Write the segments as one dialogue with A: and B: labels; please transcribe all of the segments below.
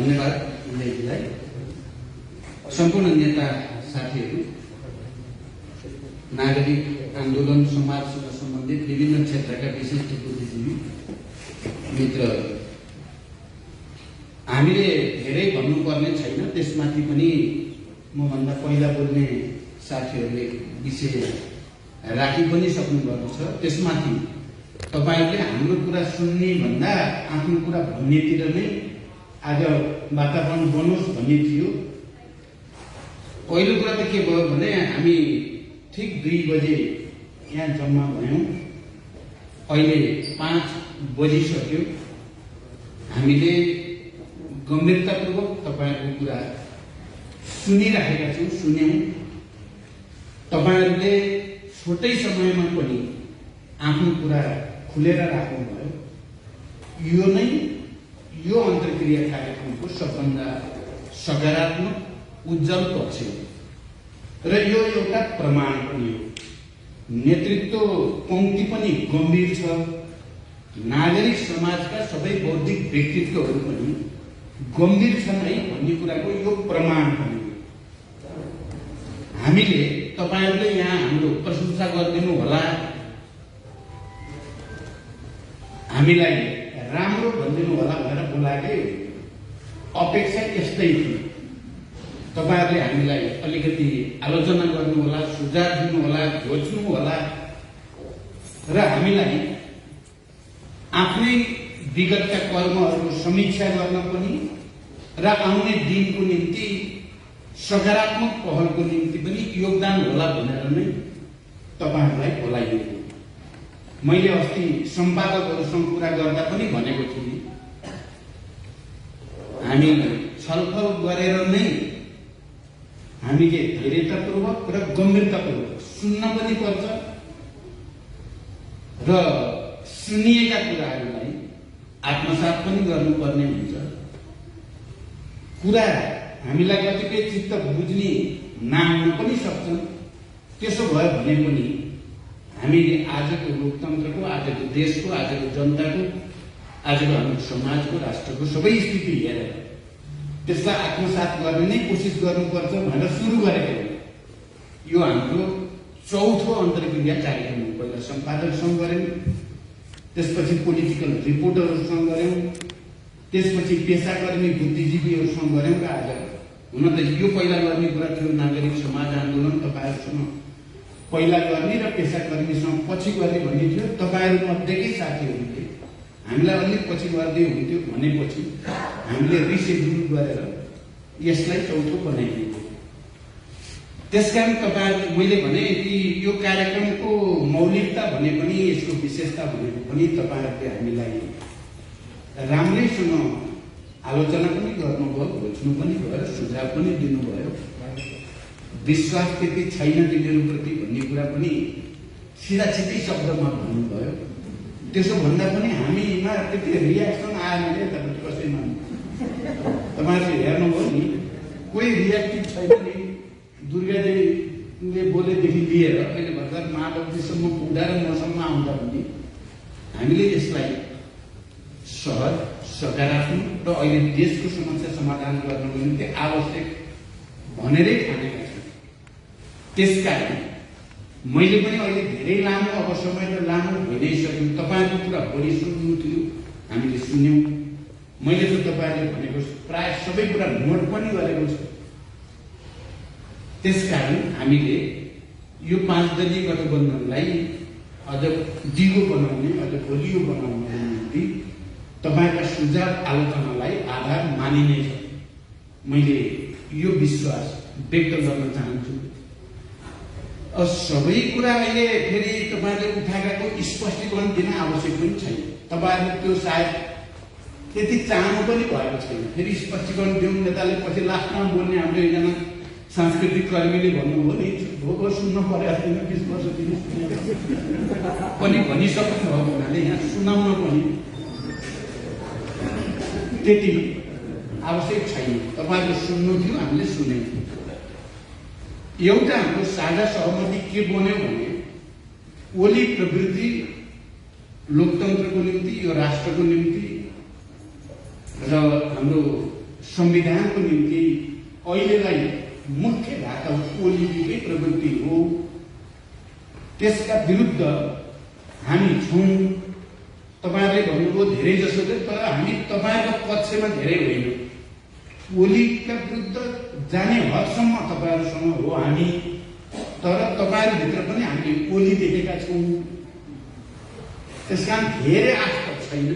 A: धन्यवाद विजयजीलाई। सम्पूर्ण नेता साथीहरू, नागरिक आन्दोलन समाजसँग सम्बन्धित विभिन्न क्षेत्रका विशिष्ट बुद्धिजीवी मित्रहरू, हामीले धेरै भन्नुपर्ने छैन, त्यसमाथि पनि मभन्दा पहिला बोल्ने साथीहरूले विषय राखी पनि सक्नुभएको छ। त्यसमाथि तपाईहरूले हाम्रो कुरा सुन्ने भन्दा आफ्नो कुरा भन्नेतिर नै आज वातावरण बनोस् भन्ने थियो। पहिलो कुरा त के भयो भने हामी ठिक 2 बजे यहाँ जम्मा भयौँ। अहिले 5 बजिसक्यो। हामीले गम्भीरतापूर्वक तपाईहरूको कुरा सुनिराखेका छौँ, सुन्यौँ। तपाईहरूले छोटै समयमा पनि आफ्नो कुरा खुलेर राख्नुभयो। यो अन्तर्क्रिया कार्यक्रमको सबभन्दा सकारात्मक उज्जवल पक्ष हो र यो एउटा प्रमाण पनि हो। नेतृत्व पंक्ति पनि गम्भीर छ। नागरिक समाजका सबै बौद्धिक व्यक्तित्वहरू पनि गम्भीर छन् है भन्ने कुराको यो प्रमाण पनि हो। हामीले तपाईहरूले यहाँ हाम्रो प्रशंसा गरिदिनु होला, हामीलाई राम्रो भनिदिनु होला भनेर बोलाएकै अपेक्षा यस्तै थियो। तपाईहरूले हामीलाई अलिकति आलोचना गर्नु होला, सुझाव दिनु होला, खोज्नु होला र हामीलाई आफ्नै विगतका कर्महरूको समीक्षा गर्न पनि र आउने दिनको निम्ति सकारात्मक पहलको निम्ति पनि योगदान होला भनेर नै तपाईहरूलाई बोलाइएको। मैले अस्ति सम्पादकहरूसँग कुरा गर्दा पनि भनेको थिएँ, हामी छलफल गरेर नै हामीले धैर्यतापूर्वक र गम्भीरतापूर्वक सुन्न पनि पर्छ र सुनिएका कुराहरूलाई आत्मसात पनि गर्नुपर्ने हुन्छ। कुरा हामीलाई कतिपय चित्त बुझ्ने नआउन पनि सक्छन्। त्यसो भयो भने पनि हामीले आजको लोकतन्त्रको, आजको देशको, आजको जनताको, आजको हाम्रो समाजको, राष्ट्रको सबै स्थिति हेरेर त्यसलाई आत्मसात गर्ने नै कोसिस गर्नुपर्छ भनेर सुरु गरेको हो। यो हाम्रो चौथो अन्तर्क्रिया कार्यक्रम हो। पहिला सम्पादकसँग गऱ्यौँ, त्यसपछि पोलिटिकल रिपोर्टरहरूसँग गऱ्यौँ, त्यसपछि पेसाकर्मी बुद्धिजीवीहरूसँग गऱ्यौँ र आज हुन त यो पहिला गर्ने कुरा थियो नागरिक समाज आन्दोलन तपाईँहरूसँग पहिला गर्ने र पेसाकर्मीसँग पछि गर्ने भन्ने थियो। तपाईँहरू मध्येकै साथीहरूले हामीलाई अलिक पछि गर्दै हुन्थ्यो भनेपछि हामीले रिसेड्युल गरेर यसलाई चौथो बनाइदिएको। त्यसकारण तपाईँहरू, मैले भने कि यो कार्यक्रमको मौलिकता भने पनि, यसको विशेषता भनेको पनि तपाईँहरूले हामीलाई राम्रैसँग आलोचना पनि गर्नुभयो, खोज्नु पनि भयो, सुझाव पनि दिनुभयो। विश्वास त्यति छैन तिनीहरूप्रति भन्ने कुरा पनि सिधासिधै शब्दमा भन्नुभयो। त्यसो भन्दा पनि हामीमा त्यति रियाक्सन आएन क्या तपाईँ कसैमा। तपाईँहरूले हेर्नुभयो नि, कोही रियाक्टिभ छैन नि। दुर्गादेवीले बोलेदेखि लिएर अहिले भर्खर महालक्ष्मीसम्म पुग्दा र मसम्म आउँदा पनि हामीले यसलाई सहज, सकारात्मक र अहिले देशको समस्या समाधान गर्नको निम्ति आवश्यक भनेरै ठानेका छौँ। त्यसकारण मैले पनि अहिले धेरै लामो, अब समय त लामो भइ नै सक्यो। तपाईँहरूको कुरा बढी सुन्नु थियो, हामीले सुन्यौँ। मैले त तपाईँहरूले भनेको प्राय सबै कुरा नोट पनि गरेको छु। त्यसकारण हामीले यो 5 दलीय गठबन्धनलाई अझ दिगो बनाउने, अझ बलियो बनाउनको निम्ति तपाईँका सुझाव आलोचनालाई आधार मानिनेछ। मैले यो विश्वास व्यक्त गर्न चाहन्छु। सबै कुरा अहिले फेरि तपाईँले उठाएको स्पष्टीकरण दिन आवश्यक पनि छैन। तपाईँहरूले त्यो सायद त्यति चाहनु पनि भएको छैन। फेरि स्पष्टीकरण दिउँ, नेताले पछि लास्टमा बोल्ने हाम्रो एकजना सांस्कृतिक कर्मीले भन्नुभयो नि, भोको सुन्न परेको छैन, 20 वर्षदेखि पनि भनिसक्नु भएको हुनाले यहाँ सुनाउन पनि त्यति आवश्यक छैन। तपाईँहरूले सुन्नु थियो, हामीले सुनेको थियो। एउटा हाम्रो साझा सहमति के बन्यो भने ओली प्रवृत्ति लोकतन्त्रको निम्ति, यो राष्ट्रको निम्ति र हाम्रो संविधानको निम्ति अहिलेलाई मुख्य घाटा ओलीकै प्रवृत्ति हो। त्यसका विरुद्ध हामी छौँ। तपाईहरुले भन्नुभयो धेरै जसो, तर हामी तपाईहरुको पक्षमा धेरै होइन। ओलीका विरुद्ध जाने हदसम्म तपाईहरुसँग हो हामी, तर तपाईहरुभित्र पनि हामीले ओली देखेका छौँ। त्यसकारण धेरै आस्था छैन,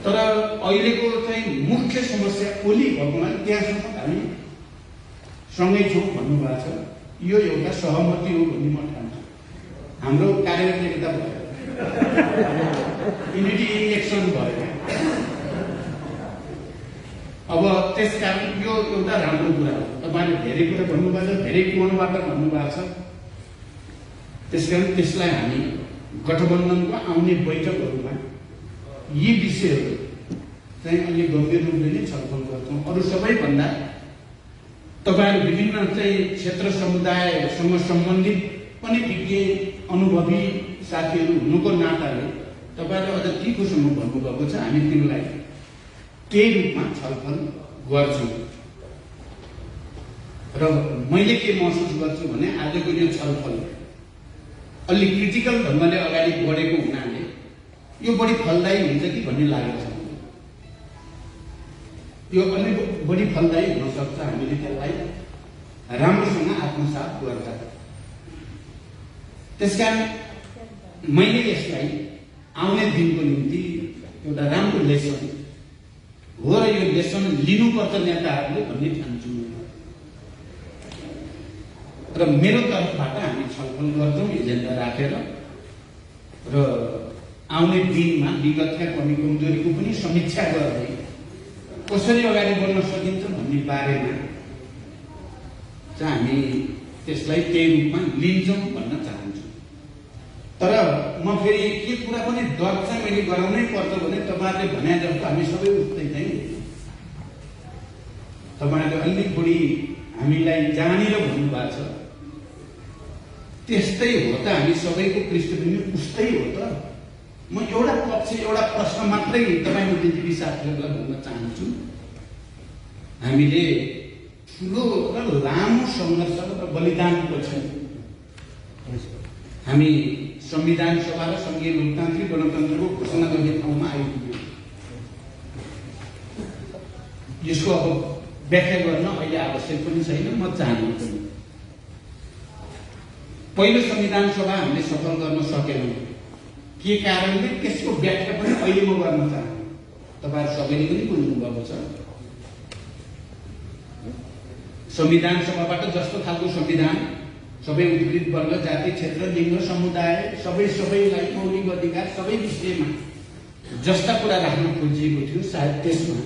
A: तर अहिलेको चाहिँ मुख्य समस्या ओली भएकोमा त्यहाँसम्म हामी सँगै छौँ भन्नुभएको छ। यो एउटा सहमति हो भन्ने म ठान्छु। हाम्रो कार्यकर्ता भयो, युनिटी इन एक्सन भयो। अब त्यसकारण यो एउटा राम्रो कुरा हो। तपाईले धेरै कुरा भन्नुभएको छ, धेरै कोणबाट भन्नुभएको छ। त्यसकारण त्यसलाई हामी गठबन्धनको आउने बैठकहरूमा यी विषयहरू चाहिँ अलि गम्भीर रूपले नै छलफल गर्छौँ। अरू सबैभन्दा तपाईहरु विभिन्न चाहिँ क्षेत्र समुदायसँग सम्बन्धित पनि विज्ञ अनुभवी साथीहरू हुनुको नाताले तपाईहरुले अझ तीखोसँग भन्नुभएको छ। हामी तिनलाई केही रूपमा छलफल गर्छौँ र मैले के महसुस गर्छु भने आजको यो छलफल अलि क्रिटिकल ढङ्गले अगाडि बढेको हुनाले यो बढी फलदायी हुन्छ कि भन्ने लागेको छ। यो अलि बढी फलदायी हुन सक्छ हामीले त्यसलाई राम्रोसँग आत्मसात गर्दा। त्यसकारण मैले यसलाई आउने दिनको निम्ति एउटा राम्रो लेसन हो र यो लेसन लिनुपर्छ नेताहरूले भन्ने ठान्छु र मेरो तर्फबाट हामी छलफल गर्छौँ एजेन्डा राखेर र आउने दिनमा विगतका कमी कमजोरीको पनि समीक्षा गर्दै कसरी अगाडि बढ्न सकिन्छ भन्ने बारेमा चाहिँ हामी त्यसलाई त्यही रूपमा लिन्छौँ भन्न चाहन्छु। तर म फेरि के कुरा पनि डर चाहिँ मैले गराउनै पर्छ भने तपाईहरुले भने जस्तो हामी सबै उस्तै चाहिँ तपाईहरुले अलिक बढी हामीलाई जानेर भन्नुभएको छ, त्यस्तै हो त हामी सबैको पृष्ठभूमि उस्तै हो त। म एउटा पक्ष एउटा प्रश्न मात्रै तपाईँ बुद्धिजीवी साथीहरूलाई भन्न चाहन्छु। हामीले ठुलो र लामो सङ्घर्ष र बलिदानपछि हामी संविधान सभा र संघीय लोकतान्त्रिक गणतन्त्रको घोषणा गर्ने ठाउँमा आइपुग्यौँ। यसको अब व्याख्या गर्न अहिले आवश्यक पनि छैन, म चाहन्छु पनि। पहिलो संविधान सभा हामीले सफल गर्न सकेनौँ के कारणले, त्यसको व्याख्या पनि अहिले म गर्न चाहन्छु। तपाईहरु सबैले पनि बुझ्नु भएको छ। संविधान सभाबाट जस्तो खालको संविधान सबै उत्पीडित वर्ग, जाति, क्षेत्र, लिङ्ग, समुदाय सबैलाई मौलिक अधिकार सबै विषयमा जस्ता कुरा राख्न खोजिएको थियो, सायद त्यसमा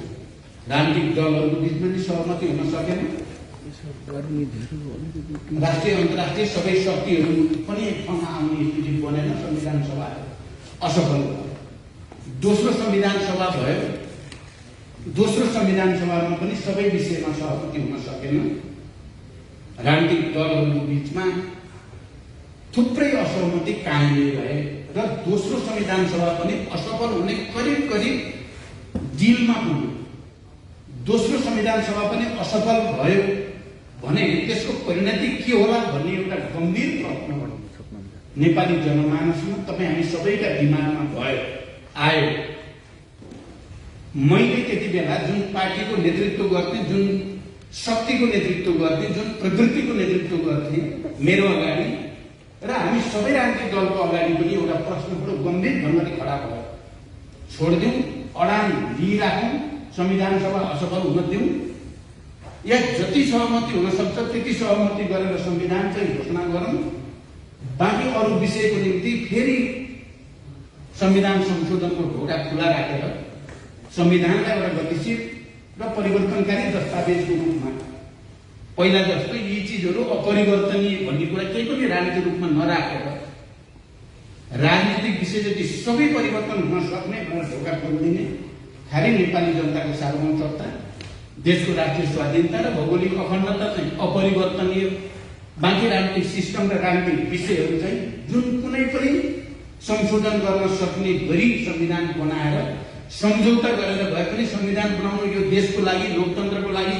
A: राजनीतिक दलहरूको बिचमा नि सहमति हुन सकेन। राष्ट्रिय अन्तर्राष्ट्रिय सबै शक्तिहरू पनि एक ठाउँमा आउने स्थिति बनेन। संविधान सभा असफल भयो। दोस्रो संविधान सभा भयो। दोस्रो संविधान सभामा पनि सबै विषयमा सहमति हुन सकेन। राजनीतिक दलहरूको बिचमा थुप्रै असहमति कायम भए र दोस्रो संविधान सभा पनि असफल हुने करिब डिलमा पुग्यो। दोस्रो संविधान सभा पनि असफल भयो भने त्यसको परिणति के होला भन्ने एउटा गम्भीर प्रश्न नेपाली जनमानसमा तपाईँ हामी सबैका दिमागमा आयो। मैले त्यति बेला जुन पार्टीको नेतृत्व गर्ने, जुन शक्तिको नेतृत्व गर्ने, जुन प्रवृत्तिको नेतृत्व गर्ने मेरो अगाडि र हामी सबै राजनीतिक दलको अगाडि पनि एउटा प्रश्न बडो गम्भीर ढङ्गले खडा भयो। छोडिदिउँ, अडान लिइराखौँ, संविधान सभा असफल हुन दिउँ, या जति सहमति हुन सक्छ त्यति सहमति गरेर संविधान चाहिँ घोषणा गरौँ, बाँकी अरू विषयको निम्ति फेरि संविधान संशोधनको ढोका खुला राखेर संविधानलाई एउटा गतिशील र परिवर्तनकारी दस्तावेजको रूपमा पहिला जस्तो यी चिजहरू अपरिवर्तनीय भन्ने कुरा केही पनि राजनीतिक रूपमा नराखेर राजनीतिक विषय जति सबै परिवर्तन हुन सक्ने ढोका खोलिदिने, खाली नेपाली जनताको सार्वभौमसत्ता, देशको राष्ट्रिय स्वाधीनता र भौगोलिक अखण्डता चाहिँ अपरिवर्तनीय, बाँकी राजनीतिक सिस्टम र राजनीतिक विषयहरू चाहिँ जुन कुनै पनि संशोधन गर्न सक्ने गरी संविधान बनाएर सम्झौता गरेर भए पनि संविधान बनाउनु यो देशको लागि, लोकतन्त्रको लागि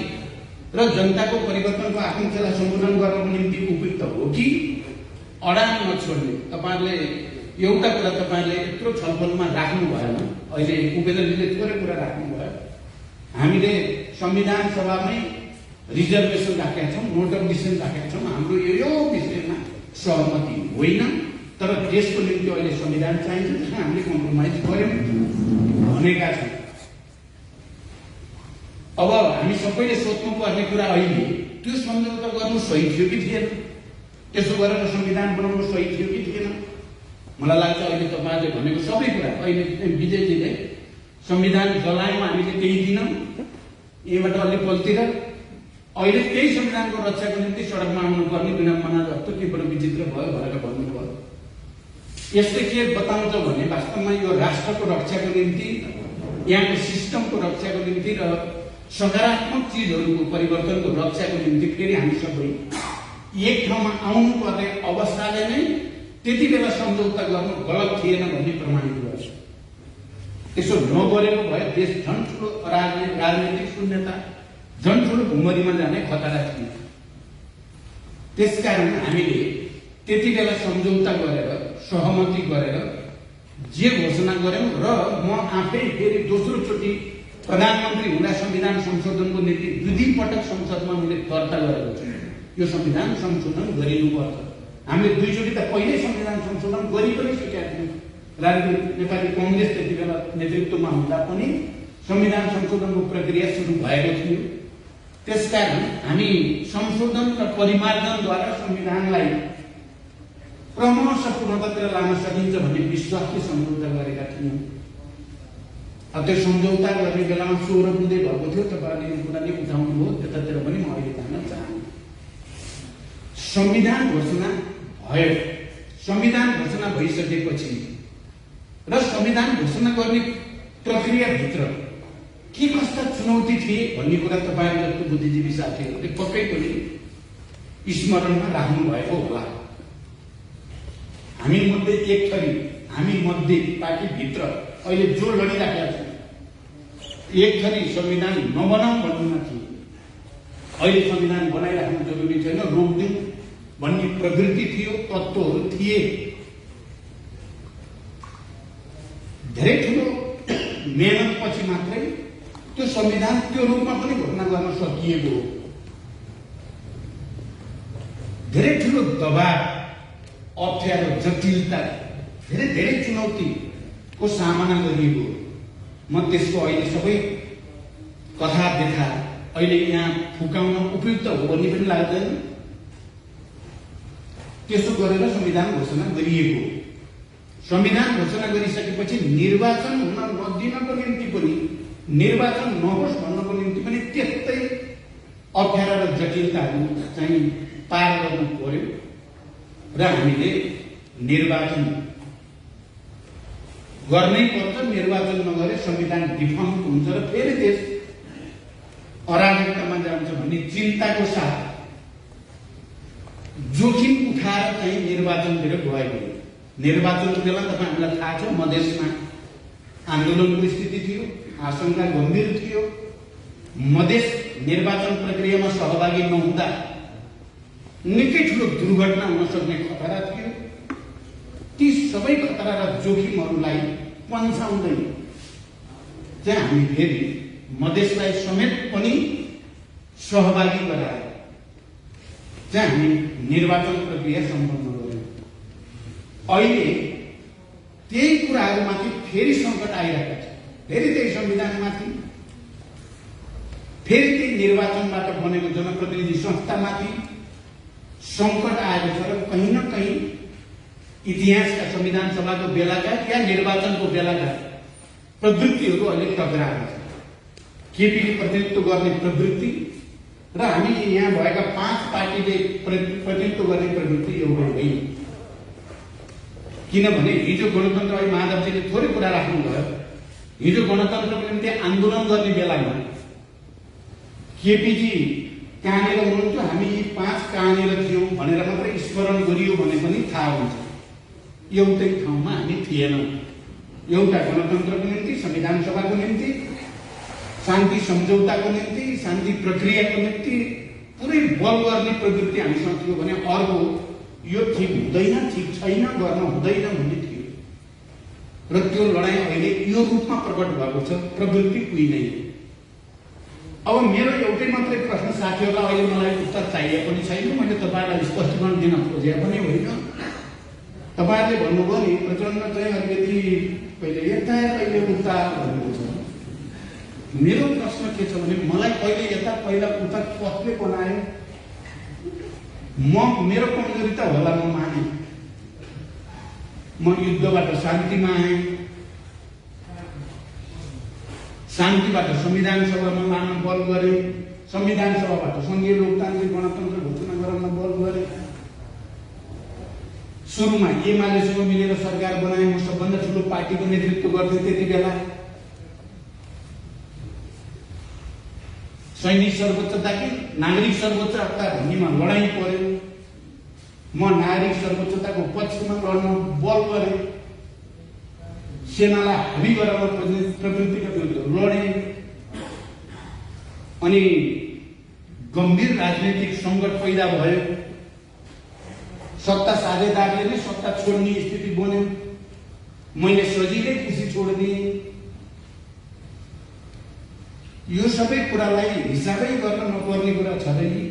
A: र जनताको परिवर्तनको आकांक्षालाई सम्बोधन गर्नको निम्ति उपयुक्त हो कि अडान नछोड्ने। तपाईहरुले एउटा कुरा तपाईहरुले यत्रो छलफलमा राख्नु भएन। अहिले उपेन्द्रजीले थोरै कुरा राख्नु भयो। हामीले संविधान सभामै रिजर्भेसन राखेका छौं, नोट अफ डिसिसन राखेका छौं। हाम्रो यो विषयमा सहमति होइन, तर देशको निम्ति अहिले संविधान चाहिन्छ, त्यसमा हामीले कम्प्रोमाइज गर्यौं भनेका छौं। अब हामी सबैले सोध्नुपर्ने कुरा अहिले त्यो सम्झौता गर्नु सही थियो कि थिएन, त्यसो गरेर संविधान बनाउनु सही थियो कि थिएन। मलाई लाग्छ अहिले तपाईहरुले भनेको सबै कुरा, अहिले विजयजीले संविधान जलायौं हामीले केही दिन यहीबाट अलि पल्तिर, अहिले त्यही संविधानको रक्षाको निम्ति सडकमा आउनुपर्ने बिना मना जस्तो के बडो विचित्र भयो भनेर भन्नुभयो। यसले के बताउँछ भने वास्तवमा यो राष्ट्रको रक्षाको निम्ति, यहाँको सिस्टमको रक्षाको निम्ति र सकारात्मक चिजहरूको परिवर्तनको रक्षाको निम्ति फेरि हामी सबै एक ठाउँमा आउनुपर्ने अवस्थाले नै त्यति बेला सम्झौता गर्नु गलत थिएन भन्ने प्रमाणित गर्छ। त्यसो नगरेको भए देश झन् ठुलो राजनैतिक शून्यता, झन् ठुलो भुमरीमा जाने खतरा थियो। त्यसकारण हामीले त्यति बेला सम्झौता गरेर, सहमति गरेर जे घोषणा गर्यौं र म आफै फेरि दोस्रो चोटि प्रधानमन्त्री हुँदा संविधान संशोधनको निम्ति 2 पटक संसदमा मैले दर्ता गरेको छु। यो संविधान संशोधन गरिनुपर्छ। हामीले 2 चोटि त पहिल्यै संविधान संशोधन गरि पनि सकेका थियौं। नेपाली कांग्रेस त्यति बेला नेतृत्वमा हुँदा पनि संविधान संशोधनको प्रक्रिया सुरु भएको थियो। त्यसकारण हामी संशोधन र परिमार्जनद्वारा संविधानलाई क्रमशः पूर्णतातिर लान सकिन्छ भन्ने विश्वासले सम्झौता गरेका थियौं। अब त्यो सम्झौता गर्ने बेलामा 16 बुँदे भएको थियो। तपाईहरुले यो कुरा नै उठाउनुभयो, त्यतातिर पनि म अहिले जान चाहन्छु। संविधान घोषणा भयो। संविधान घोषणा भइसकेपछि र संविधान घोषणा गर्ने प्रक्रियाभित्र के कस्ता चुनौती थिए भन्ने कुरा तपाईहरु जस्तो बुद्धिजीवी साथीहरूले पक्कै पनि स्मरणमा राख्नु भएको होला। हामी मध्ये एक थरी, हामी मध्ये पार्टीभित्र अहिले जो लडिराखेका छौं, एक थरी संविधान नबनाऊ भन्नुमा थिए। अहिले संविधान बनाइराख्नु जरुरी छैन, रोक्दिउँ भन्ने प्रवृत्ति थियो, तत्त्वहरू थिए। धेरै ठुलो मेहनतपछि मात्रै त्यो संविधान त्यो रूपमा पनि घोषणा गर्न सकिएको हो। धेरै ठुलो दबाव, अप्ठ्यारो, जटिलता, धेरै चुनौतीको सामना गरिएको हो। म त्यसको अहिले सबै कथा व्यथा अहिले यहाँ फुकाउन उपयुक्त हो भन्ने पनि लाग्दैन। त्यसो गरेर संविधान घोषणा गरिएको हो। संविधान घोषणा गरिसकेपछि निर्वाचन हुन नदिनको निम्ति पनि, निर्वाचन नहोस् भन्नको निम्ति पनि त्यस्तै अप्ठ्यारा र जटिलताहरू चाहिँ पार गर्नु पर्यो र हामीले निर्वाचन गर्नै पर्छ। निर्वाचन नगरे संविधान डिफङ्क्ट हुन्छ र फेरि देश अराजकतामा जान्छ भन्ने चिन्ताको साथ जोखिम उठाएर चाहिँ निर्वाचनतिर गएको। निर्वाचनको बेला तपाईहरुलाई थाहा छ मधेसमा आन्दोलनको स्थिति थियो, आशंका गम्भीर थियो। मधेस निर्वाचन प्रक्रियामा सहभागी नहुँदा निकै ठुलो दुर्घटना हुन सक्ने खतरा थियो। ती सबै खतरा र जोखिमहरूलाई पन्छाउँदै चाहिँ हामी फेरि मधेसलाई समेत पनि सहभागी गराएर चाहिँ हामी निर्वाचन प्रक्रिया सम्पन्न गर्यौं। अहिले त्यही कुराहरूमाथि फेरि सङ्कट आइरहेको छ। फेरि त्यही संविधानमाथि, फेरि त्यही निर्वाचनबाट बनेको जनप्रतिनिधि संस्थामाथि सङ्कट आएको छ र कहीँ न कहीँ इतिहासका संविधान सभाको बेलाका या निर्वाचनको बेलाका प्रवृत्तिहरू अहिले टक्राएको छ। केपीले प्रतिनिधित्व गर्ने प्रवृत्ति र हामी यहाँ भएका 5 पार्टीले प्रतिनिधित्व गर्ने प्रवृत्ति एउटै होइन। किनभने हिजो गणतन्त्र माधवजीले थोरै कुरा राख्नुभयो। हिजो गणतन्त्रको निम्ति आन्दोलन गर्ने बेलामा केपीजी कहाँनिर हुनुहुन्छ, हामी यी 5 कहाँनिर थियौं भनेर मात्रै स्मरण गरियो भने पनि थाहा हुन्छ। एउटै ठाउँमा हामी थिएनौं। एउटा गणतन्त्रको निम्ति संविधान सभाको निम्ति, शान्ति सम्झौताको निम्ति, शान्ति प्रक्रियाको निम्ति पुरै बल गर्ने प्रवृत्ति हामीसँग थियो भने अर्को यो ठिक हुँदैन, ठिक छैन, गर्न हुँदैन भन्ने थियो र त्यो लडाईँ अहिले यो रूपमा प्रकट भएको छ, प्रवृत्ति उही नै। अब मेरो एउटै मात्रै प्रश्न साथीहरूलाई अहिले मलाई उत्तर चाहिए पनि छैन, मैले तपाईँलाई स्पष्टीकरण दिन खोजे पनि होइन। तपाईँहरूले भन्नुभयो नि प्रचण्ड चाहिँ अलिकति पहिले यता पहिले उता भन्नु छ। मेरो प्रश्न के छ भने मलाई पहिले यता पहिला उता कसले बनायो? मेरो कमजोरी त होला, म माने। म युद्धबाट शान्तिमा आएँ, शान्तिबाट संविधान सभामा लान बल गरेँ, संविधान सभाबाट संघीय लोकतान्त्रिक गणतन्त्र घोषणा गराउन बल गरेँ। सुरुमा एमालेसँग मिलेर सरकार बनाए, म सबभन्दा ठुलो पार्टीको नेतृत्व गर्थेँ त्यति बेला। सैनिक सर्वोच्चता कि नागरिक सर्वोच्चता भन्नेमा लडाईँ पर्यो। म नागरिक सर्वोच्चताको पक्षमा लड्न बल गरेँ, सेनालाई हावी गराउन प्रवृत्तिका विरुद्ध लडेँ। अनि गम्भीर राजनैतिक सङ्कट पैदा भयो, सत्ता साझेदारले नै सत्ता छोड्ने स्थिति बन्यो। मैले सजिलै खुसी छोडिदिएँ। यो सबै कुरालाई हिसाबै गर्न नपर्ने कुरा छ र नि।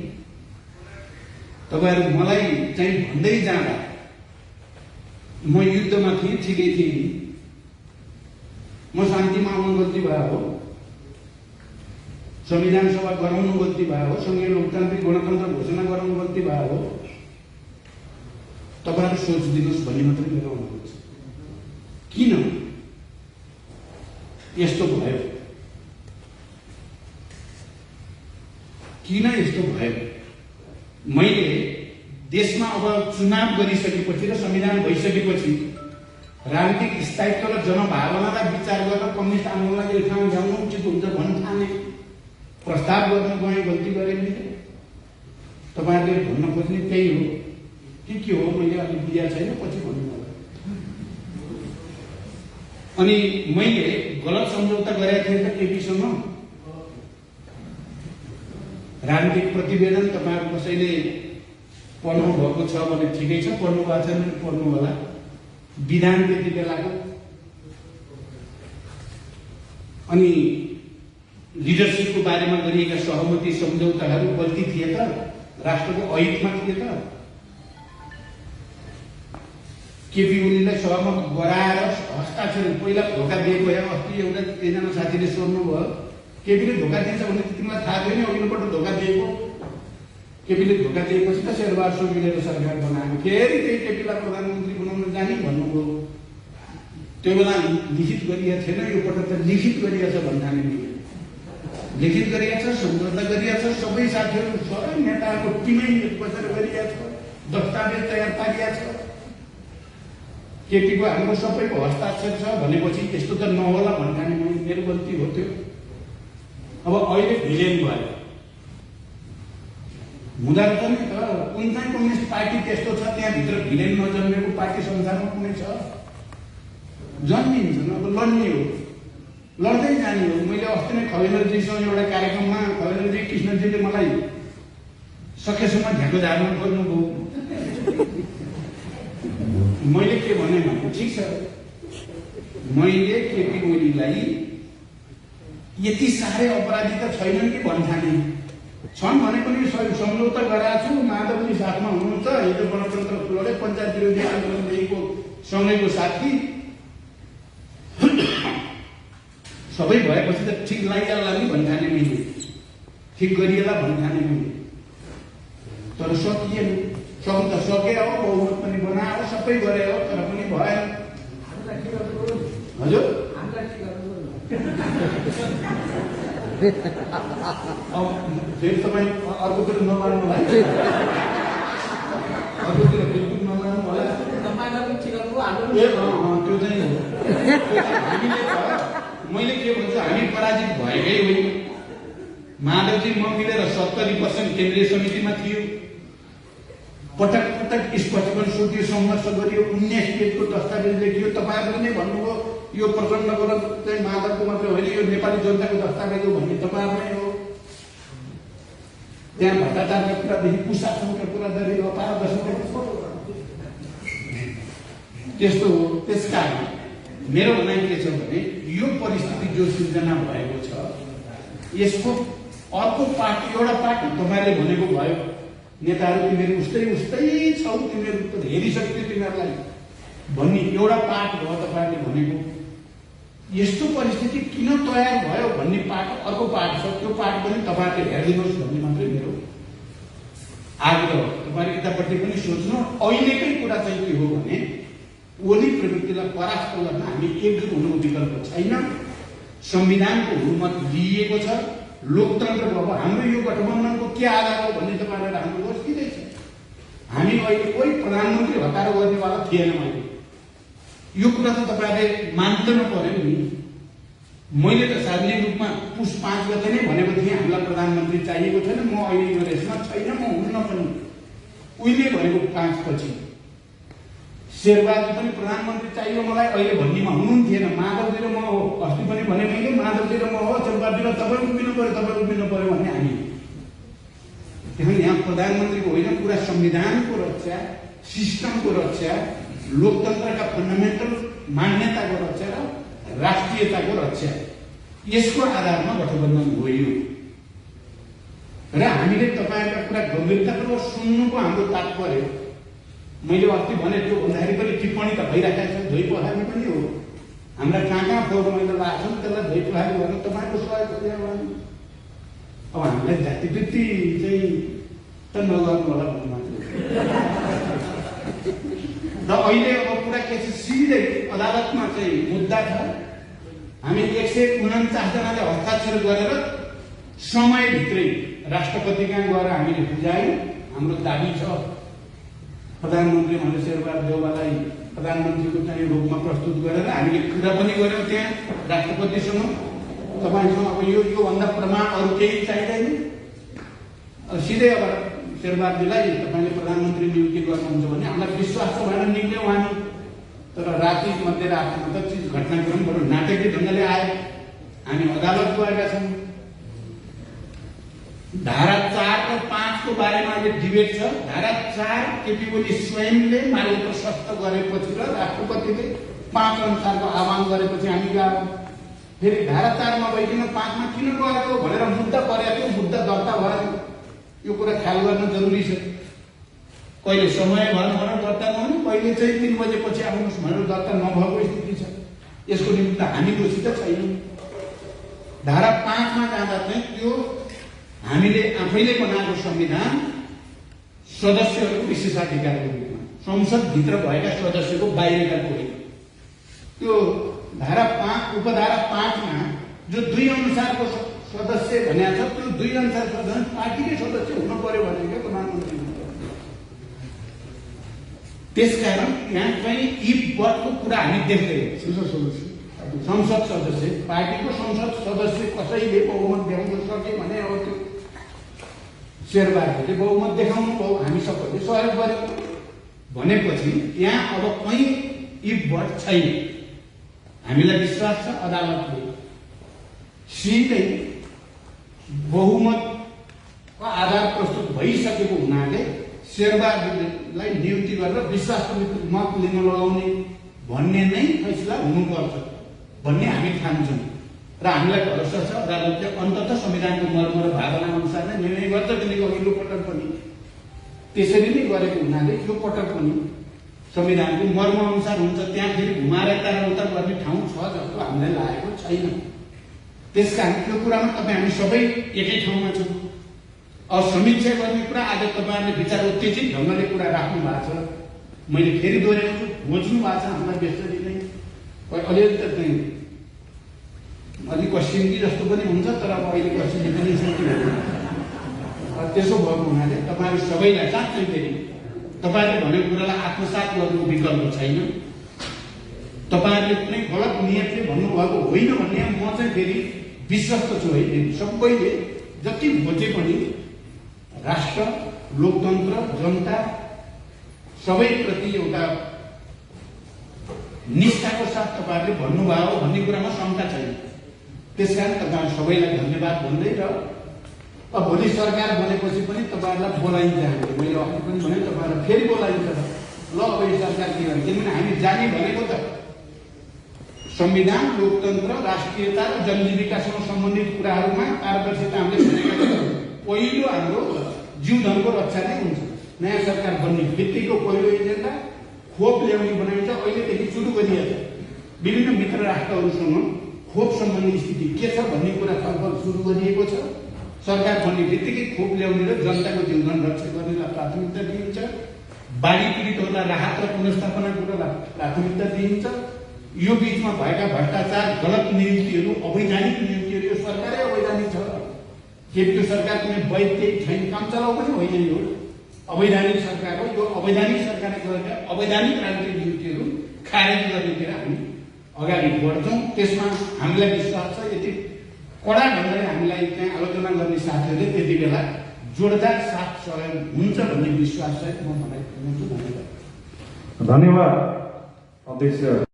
A: तपाईहरु मलाई चाहिँ भन्दै जाँदा म युद्धमा थिएँ, ठिकै थिएँ, म शान्तिमा आउनु गल्ती भयो हो, संविधान सभा गराउनु गल्ती भयो हो, संघीय लोकतान्त्रिक गणतन्त्र घोषणा गराउनु गल्ती भयो हो। तपाईहरु सोचिदिनुहोस् भन्ने मात्रै मेरो अनुरोध छ। किन यस्तो भयो? किन यस्तो भयो? मैले देशमा अब चुनाव गरिसकेपछि र संविधान भइसकेपछि राजनीतिक स्थायित्व र जनभावनालाई विचार गरेर कम्युनिस्ट आन्दोलनलाई एक ठाउँ ल्याउनु उचित हुन्छ भन्ने ठाने प्रस्ताव गर्न गए, गल्ती गरेँ मैले। तपाईहरुले भन्न खोज्ने त्यही हो कि के हो? मैले अलि बुझेको छैन, पछि भन्नु होला। अनि मैले गलत सम्झौता गरेको थिएँ त केपीसँग। राजनीतिक प्रतिवेदन तपाईहरु कसैले पढ्नु भएको छ भने ठिकै छ, पढ्नु भएको छैन भने पढ्नु होला। विधान त्यति बेलाको अनि लिडरशिपको बारेमा गरिएका सहमति सम्झौताहरू गल्ती थिए त? राष्ट्रको अहितमा थिए त? केपी ओलीलाई सहमत गराएर हस्ताक्षर पहिला धोका दिएको या अस्ति एकजना साथीले सोध्नुभयो, केपीले धोका दिन्छ भने तिमीलाई थाहा छैन, अघिल्लोपल्ट धोका दिएको। केपीले धोका दिएपछि त शेरबहादुर मिलेर सरकार बनायो, फेरि त्यही केपीलाई प्रधानमन्त्री बनाउन जाने भन्नुभयो। त्यो बेला लिखित गरिएको थिएन, यो पटक त लिखित गरिएको छ भन्नाले लिखित गरिएको छ, सम्झौता गरिएको छ, सबै साथीहरू सबै नेताहरूको टिमै बसेर गरिएको छ, दस्तावेज तयार पारिएको छ। केपीको हाम्रो सबैको हस्ताक्षर छ भनेपछि यस्तो त नहोला भन्नाले मेरो गल्ती हो त्यो। अब अहिले भिलेन भयो हुँदा त नि त कुन चाहिँ कम्युनिस्ट पार्टी त्यस्तो छ त्यहाँभित्र भिलेन नजन्मेको पार्टी संसारमा कुनै छ? जन्मिन्छ न, अब लड्ने हो, लड्दै जाने हो। मैले अस्ति नै खगेन्द्रजीसँग एउटा कार्यक्रममा खगेन्द्रजी कृष्णजीले मलाई सकेसम्म झ्याको झार्न खोज्नुभयो। मैले के भने ठिक छ, मैले केपी ओलीलाई यति साह्रै अपराधी त छैनन् कि भन्ठाने छन् भने पनि सम्झौता गराएको छु। माधवजी साथमा हुनुहुन्छ, हिजो गणतन्त्र लडे, पञ्चायत विरोधी आन्दोलनको सँगैको साथी, सबै भएपछि त ठिक लागिहाल्ला नि भन्ठाने मैले, ठिक गरिएला भन्ठाने मैले। तर सकिएन। सक्नु त सके हो, बहुमत पनि बनायो, सबै गरे हो, तर पनि भएन। हजुर अब फेरि तपाईँ अर्कोतिर नमान्नु होला, अर्कोतिर बिल्कुल नमान्नु होला। ए त्यो चाहिँ हो। हामीले मैले के भन्छु, हामी पराजित भएकै होइन। माधवजी म मिलेर 70% केन्द्रीय समितिमा थियो, पटक पटक स्पष्टीकरण सोधियो, सङ्घर्ष गरियो, 19 पेजको दस्तावेज लेखियो। तपाईँहरूले नै भन्नुभयो यो प्रचण्डको र चाहिँ माधवको मात्रै होइन, यो नेपाली जनताको दस्तावेज हो भन्ने तपाईँहरूलाई हो। त्यहाँ भ्रष्टाचारका कुरादेखि कुशासनका कुरादेखि अपारदर्शिता त्यस्तो हो। त्यसकारण मेरो भनाइ के छ भने यो परिस्थिति जो सिर्जना भएको छ यसको अर्को पार्टी एउटा पार्टी तपाईँले भनेको भयो नेताहरू तिमीहरू उस्तै उस्तै छौ, तिमीहरू त हेरिसक्यो तिमीहरूलाई भन्ने एउटा पाठ भयो तपाईँहरूले भनेको। यस्तो परिस्थिति किन तयार भयो भन्ने पाठ अर्को पाठ छ, त्यो पाठ पनि तपाईँहरूले हेरिदिनुहोस् भन्ने मात्रै मेरो आग्रह। तपाईँले यतापट्टि पनि सोच्नु। अहिलेकै कुरा चाहिँ के हो भने ओली प्रवृत्तिलाई परास्त गर्न हामी एकजुट हुनुको विकल्प छैन। संविधानको हुर्मत लिइएको छ, लोकतन्त्रको अब हाम्रो यो गठबन्धनको के आधार हो भन्ने तपाईँलाई राख्नुहोस् कि रहेछ। हामी अहिले कोही प्रधानमन्त्री हतार गर्नेवाला थिएन। मैले यो कुरा त तपाईँहरूले मान्दैन पर्यो नि। मैले त सार्वजनिक रूपमा पुस 5 गते नै भनेको थिएँ हामीलाई प्रधानमन्त्री चाहिएको छैन, म अहिले यो रेसमा छैन, म हुन्न पनि। उहिले भनेको 5 पछि शेरबहादुर पनि प्रधानमन्त्री चाहियो मलाई अहिले भन्नेमा हुनुहुन्थेन। माधवजी र म हो, अस्ति पनि भने मैले माधवजी र म हो, शेरबहादुर तपाईँ उभिनु पर्यो भन्ने हामी। किनभने यहाँ प्रधानमन्त्रीको होइन, पुरा संविधानको रक्षा, सिस्टमको रक्षा, लोकतन्त्रका फन्डामेन्टल मान्यताको रक्षा र राष्ट्रियताको रक्षा, यसको आधारमा गठबन्धन हो यो। र हामीले तपाईँहरूका कुरा गम्भीरतापूर्वक सुन्नुको हाम्रो तात्पर्य मैले अस्ति भने त्यो भन्दाखेरि पनि टिप्पणी त भइरहेका छ, धोइ पखाल्ने पनि हो। हाम्रा कहाँ फोहोर मैला लाग्छ त्यसलाई धोइ पखाल्ने गर्नु तपाईँको सहयोग हो। अब हामीलाई जातिवृत्ति चाहिँ त नगर्नु होला भन्ने मात्रै। र अहिले अब कुरा के छ, सिधै अदालतमा चाहिँ मुद्दा छ। हामी 149 जनाले हस्ताक्षर गरेर समयभित्रै राष्ट्रपति कहाँ गएर हामीले बुझायौँ। हाम्रो दाबी छ प्रधानमन्त्री महेन्द्र शेरबहादुर देउवालाई प्रधानमन्त्रीको चाहिँ रूपमा प्रस्तुत गरेर हामीले कुरा पनि गऱ्यौँ त्यहाँ राष्ट्रपतिसँग। तपाईँसँग अब योभन्दा प्रमाण अरू केही चाहिँदैन। सिधै अब शेरबहादुरलाई तपाईँले प्रधानमन्त्री नियुक्ति गर्नुहुन्छ भने हामीलाई विश्वास छ भनेर निक्ल्यौँ हामी। तर राति मध्यरातमा त चिज घटनाक्रम बरु नाटकीय ढङ्गले आयो। हामी अदालत गएका छौँ। धारा 4 र 5 को बारेमा अहिले डिबेट छ। धारा 4 केपी ओली स्वयंले मार्ग प्रशस्त गरेपछि र राष्ट्रपतिले 5 अनुसारको आह्वान गरेपछि हामी गयौँ। फेरि धारा 4 मा भइकन 5 मा किन गएको भनेर मुद्दा परेको थियो, मुद्दा दर्ता भयो। यो कुरा ख्याल गर्न जरुरी छ। कहिले समय भएन भनेर दर्ता नहुने, कहिले चाहिँ 3 बजेपछि आउनुहोस् भनेर दर्ता नभएको स्थिति छ। यसको निमित्त हामी दोषी त छैनौँ। धारा 5 मा जाँदा चाहिँ त्यो हामीले आफैले बनाएको संविधान सदस्यहरूको विशेषाधिकारको रूपमा संसदभित्र भएका सदस्यको बाहिरका कोही त्यो धारा 5 उपधारा 5 मा जो 2 अनुसारको सदस्य भनेको छ, त्यो 2 अनुसार सदस्य पार्टीकै सदस्य हुन पर्यो भनेको प्रधानमन्त्री। त्यसकारण यहाँ चाहिँ इफ बटको कुरा हामी देख्दैनौँ। संसद सदस्य, पार्टीको संसद सदस्य कसैले बहुमत देखाउन सके भने अब त्यो शेरबहादुरले बहुमत देखाउनु भयो, हामी सबैले सहयोग गर्यौँ भनेपछि यहाँ अब कहीँ इफ बट छैन। हामीलाई विश्वास छ अदालतले सिधै बहुमतको आधार प्रस्तुत भइसकेको हुनाले शेरबहादुरलाई नियुक्ति गरेर विश्वासको मत लिन लगाउने भन्ने नै फैसला हुनुपर्छ भन्ने हामी ठान्छौँ। र हामीलाई भरोसा छ अदालतले अन्ततः संविधानको मर्म र भावना अनुसार नै निर्णय गर्छ। किनकि अघिल्लो पटक पनि त्यसरी नै गरेको हुनाले यो पटक पनि संविधानको मर्म अनुसार हुन्छ। त्यहाँ फेरि घुमाएर यताउता गर्ने ठाउँ छ जस्तो हामीलाई लागेको छैन। त्यसकारण यो कुरामा तपाईँ हामी सबै एकै ठाउँमा छौँ। अब समीक्षा गर्ने कुरा आज तपाईँहरूले विचार उत्तेजित ढङ्गले कुरा राख्नु भएको छ। मैले फेरि दोहोऱ्याउँछु, बुझ्नु भएको छ हामीलाई बेसरी नै अलिअलि त चाहिँ अलिक कसिङ्गी जस्तो पनि हुन्छ, तर अब अहिले कसिङ्गी पनि छ। त्यसो भएको हुनाले तपाईँहरू सबैलाई साँच्चै फेरि तपाईँहरूले भनेको कुरालाई आत्मसात गर्नुको विकल्प छैन। तपाईँहरूले कुनै गलत नियतले भन्नुभएको होइन भन्ने म चाहिँ फेरि विश्वस्त छु है। सबैले जति खोजे पनि राष्ट्र, लोकतन्त्र, जनता सबैप्रति एउटा निष्ठाको साथ तपाईँहरूले भन्नुभयो भन्ने कुरामा शङ्का छैन। त्यसकारण तपाईँहरू सबैलाई धन्यवाद भन्दै र अब भोलि सरकार बनेपछि पनि तपाईँहरूलाई बोलाइन्छ। हामीले मैले अघि पनि भने तपाईँहरूलाई फेरि बोलाइन्छ ल अब यो सरकार के गर्ने, किनभने हामी जाने भनेको त संविधान, लोकतन्त्र, राष्ट्रियता र जनजीविकासँग सम्बन्धित कुराहरूमा पारदर्शिता हामीले भनेका छौँ। पहिलो हाम्रो जीवधनको रक्षा नै हुन्छ। नयाँ सरकार बन्ने बित्तिकै पहिलो एजेन्डा खोप ल्याउने बनाइन्छ। अहिलेदेखि सुरु गरिएको छ। विभिन्न मित्र राष्ट्रहरूसँग खोप सम्बन्धी स्थिति के छ भन्ने कुरा छलफल सुरु गरिएको छ। सरकार बन्ने बित्तिकै खोप ल्याउने र जनताको जीवधन रक्षा गर्नेलाई प्राथमिकता दिइन्छ। बाढी पीडितहरूलाई राहत र पुनर्स्थापना कुरालाई प्राथमिकता दिइन्छ। यो बीचमा भएका भ्रष्टाचार, गलत नियुक्तिहरू, अवैधानिक नियुक्तिहरू, यो सरकारै अवैधानिक छ। फेरि यो सरकार कुनै वैध केही छैन, काम चलाउ पनि होइन। यो अवैधानिक सरकार हो। यो अवैधानिक सरकारले गरेका अवैधानिक राजनीतिक नियुक्तिहरू खारेज गर्नेतिर हामी अगाडि बढ्छौँ। त्यसमा हामीलाई विश्वास छ। यति कडा ढङ्गले हामीलाई त्यहाँ आलोचना गर्ने साथीहरूले त्यति बेला जोडदार साथ सहयोग हुन्छ भन्ने विश्वास चाहिँ म भनाइ दिन्छु। धन्यवाद।
B: धन्यवाद अध्यक्ष।